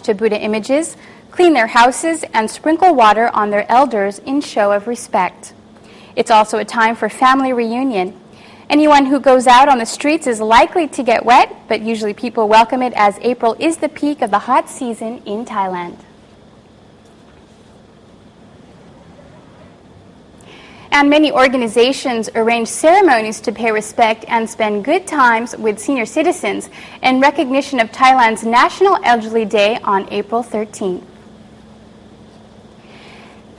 to Buddha images, clean their houses, and sprinkle water on their elders in show of respect. It's also a time for family reunion. Anyone who goes out on the streets is likely to get wet, but usually people welcome it as April is the peak of the hot season in Thailand. And many organizations arrange ceremonies to pay respect and spend good times with senior citizens in recognition of Thailand's National Elderly Day on April 13th.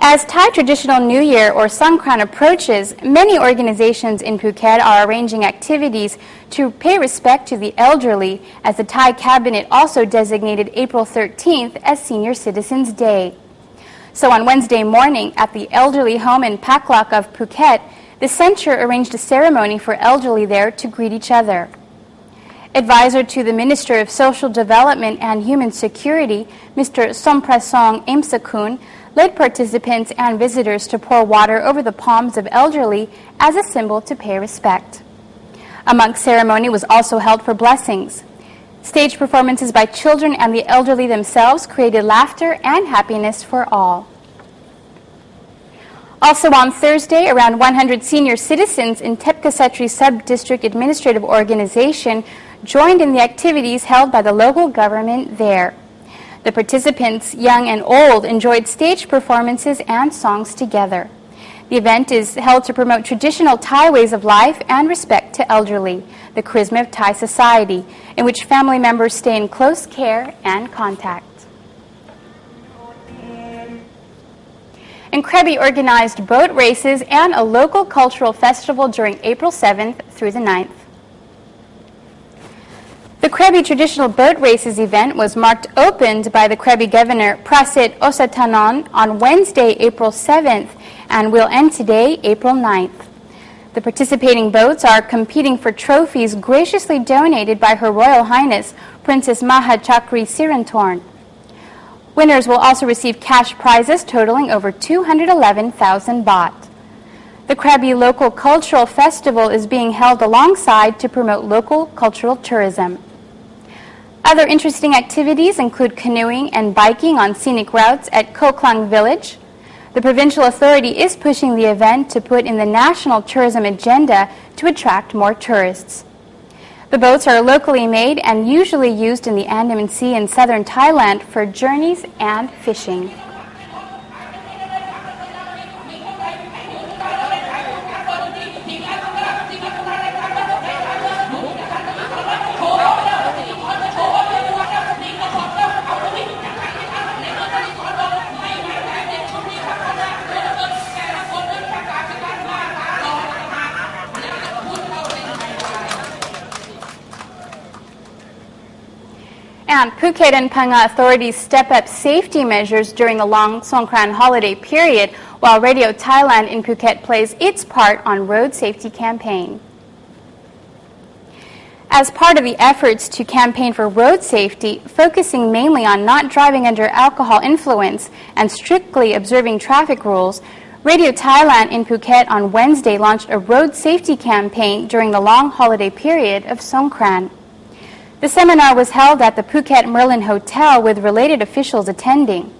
As Thai traditional New Year or Songkran approaches, many organizations in Phuket are arranging activities to pay respect to the elderly, as the Thai cabinet also designated April 13th as Senior Citizens Day. So on Wednesday morning at the elderly home in Paklak of Phuket, the center arranged a ceremony for elderly there to greet each other. Advisor to the Minister of Social Development and Human Security, Mr. Somprasong Imsakun, led participants and visitors to pour water over the palms of elderly as a symbol to pay respect. A monk ceremony was also held for blessings. Stage performances by children and the elderly themselves created laughter and happiness for all. Also on Thursday, around 100 senior citizens in Tepkasatri Sub-District Administrative Organization joined in the activities held by the local government there. The participants, young and old, enjoyed stage performances and songs together. The event is held to promote traditional Thai ways of life and respect to elderly, the charisma of Thai society, in which family members stay in close care and contact. And Krabi organized boat races and a local cultural festival during April 7th through the 9th. The Krabi traditional boat races event was opened by the Krabi Governor Prasit Osatanon on Wednesday, April 7th, and will end today, April 9th. The participating boats are competing for trophies graciously donated by Her Royal Highness Princess Maha Chakri Sirantorn. Winners will also receive cash prizes totaling over 211,000 baht. The Krabi Local Cultural Festival is being held alongside to promote local cultural tourism. Other interesting activities include canoeing and biking on scenic routes at Koh Klang Village. The provincial authority is pushing the event to put in the national tourism agenda to attract more tourists. The boats are locally made and usually used in the Andaman Sea in southern Thailand for journeys and fishing. And Phuket and Phang-Nga authorities step up safety measures during the long Songkran holiday period, while Radio Thailand in Phuket plays its part on road safety campaign. As part of the efforts to campaign for road safety, focusing mainly on not driving under alcohol influence and strictly observing traffic rules, Radio Thailand in Phuket on Wednesday launched a road safety campaign during the long holiday period of Songkran. The seminar was held at the Phuket Merlin Hotel with related officials attending.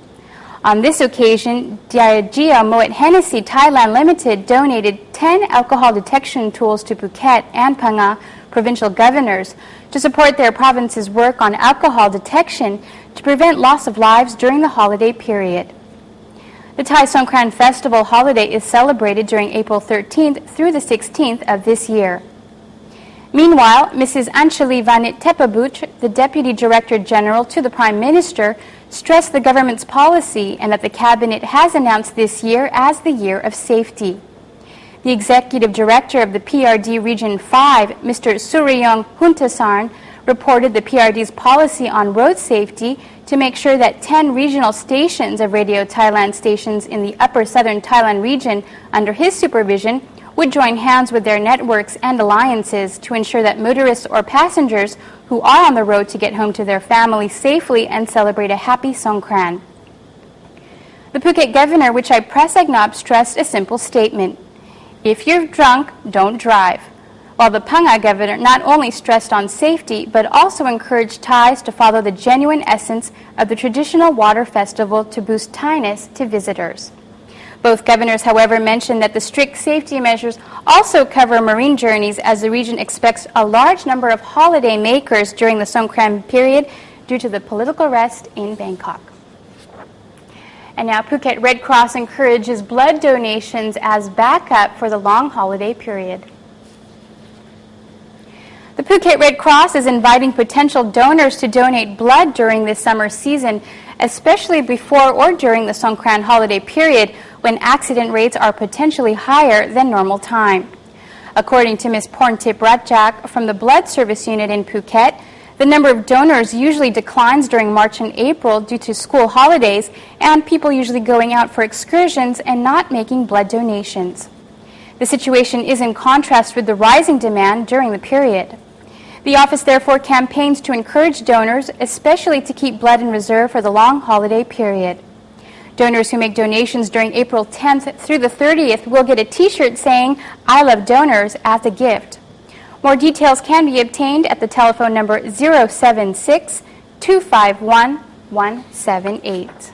On this occasion, Diageo Moet Hennessy Thailand Limited donated 10 alcohol detection tools to Phuket and Phang-Nga provincial governors to support their province's work on alcohol detection to prevent loss of lives during the holiday period. The Thai Songkran Festival holiday is celebrated during April 13th through the 16th of this year. Meanwhile, Mrs. Anchali Vanit Tepabuch, the Deputy Director General to the Prime Minister, stressed the government's policy and that the Cabinet has announced this year as the Year of Safety. The Executive Director of the PRD Region 5, Mr. Surayong Huntasarn, reported the PRD's policy on road safety to make sure that 10 regional stations of Radio Thailand stations in the upper southern Thailand region under his supervision would join hands with their networks and alliances to ensure that motorists or passengers who are on the road to get home to their families safely and celebrate a happy Songkran. The Phuket Governor, Wichai Prasagnop, stressed a simple statement: if you're drunk, don't drive. while the Phang-Nga governor not only stressed on safety but also encouraged Thais to follow the genuine essence of the traditional water festival to boost Thainess to visitors. Both governors, however, mentioned that the strict safety measures also cover marine journeys as the region expects a large number of holiday makers during the Songkran period due to the political unrest in Bangkok. And now Phuket Red Cross encourages blood donations as backup for the long holiday period. The Phuket Red Cross is inviting potential donors to donate blood during this summer season, especially before or during the Songkran holiday period when accident rates are potentially higher than normal time. According to Ms. Porntip Ratjak from the Blood Service Unit in Phuket, the number of donors usually declines during March and April due to school holidays and people usually going out for excursions and not making blood donations. The situation is in contrast with the rising demand during the period. The office therefore campaigns to encourage donors, especially to keep blood in reserve for the long holiday period. Donors who make donations during April 10th through the 30th will get a t-shirt saying, "I love donors" as a gift. More details can be obtained at the telephone number 076-251-178.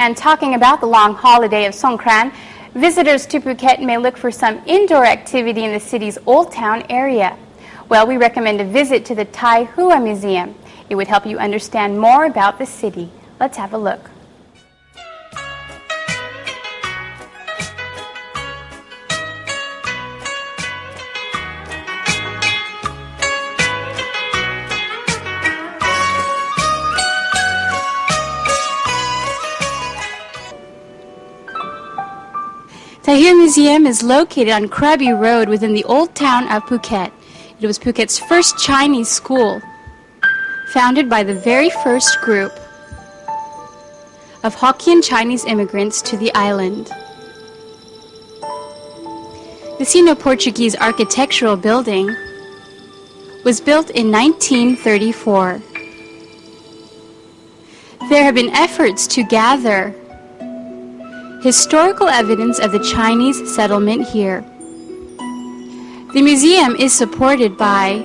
And talking about the long holiday of Songkran, visitors to Phuket may look for some indoor activity in the city's Old Town area. Well, we recommend a visit to the Thai Hua Museum. It would help you understand more about the city. Let's have a look. Thai Hua Museum is located on Krabi Road within the Old Town of Phuket. It was Phuket's first Chinese school, founded by the very first group of Hokkien Chinese immigrants to the island. The Sino-Portuguese architectural building was built in 1934. There have been efforts to gather historical evidence of the Chinese settlement here. The museum is supported by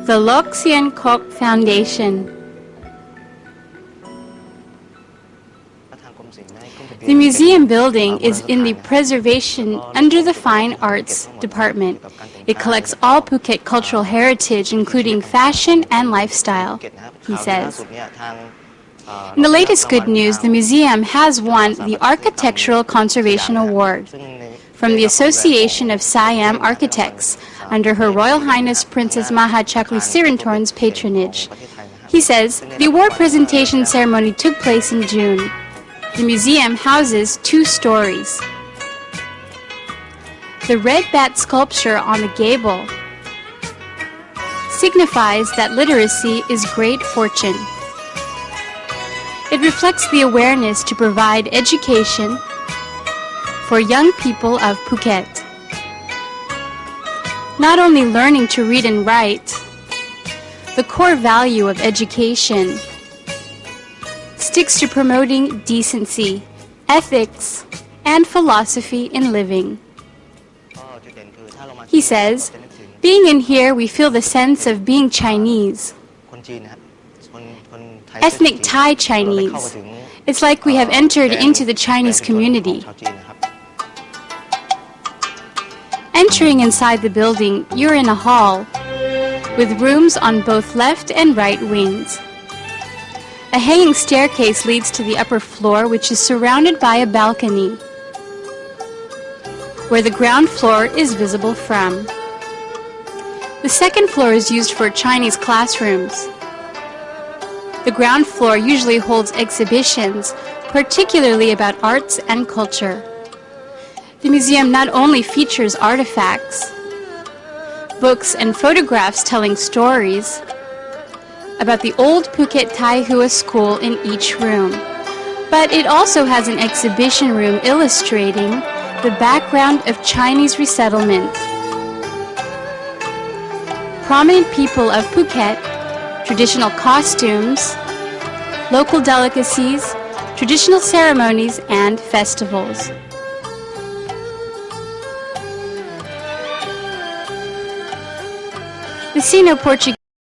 the Lok Sien Kok Foundation. The museum building is in the preservation under the Fine Arts Department. It collects all Phuket cultural heritage, including fashion and lifestyle, he says. In the latest good news, the museum has won the Architectural Conservation Award from the Association of Siam Architects under Her Royal Highness Princess Maha Chakrisirantorn's patronage. He says the award presentation ceremony took place in June. The museum houses 2 stories. The red bat sculpture on the gable signifies that literacy is great fortune. It reflects the awareness to provide education for young people of Phuket. Not only learning to read and write, the core value of education sticks to promoting decency, ethics, and philosophy in living. He says, being in here, we feel the sense of being Chinese. Ethnic Thai Chinese. It's like we have entered into the Chinese community. Entering inside the building, you're in a hall with rooms on both left and right wings. A hanging staircase leads to the upper floor, which is surrounded by a balcony, where the ground floor is visible from. The second floor is used for Chinese classrooms. The ground floor usually holds exhibitions, particularly about arts and culture. The museum not only features artifacts, books and photographs telling stories about the old Phuket Thai Hua school in each room, but it also has an exhibition room illustrating the background of Chinese resettlement. Prominent people of Phuket, traditional costumes, local delicacies, traditional ceremonies and festivals. The Sino-Portuguese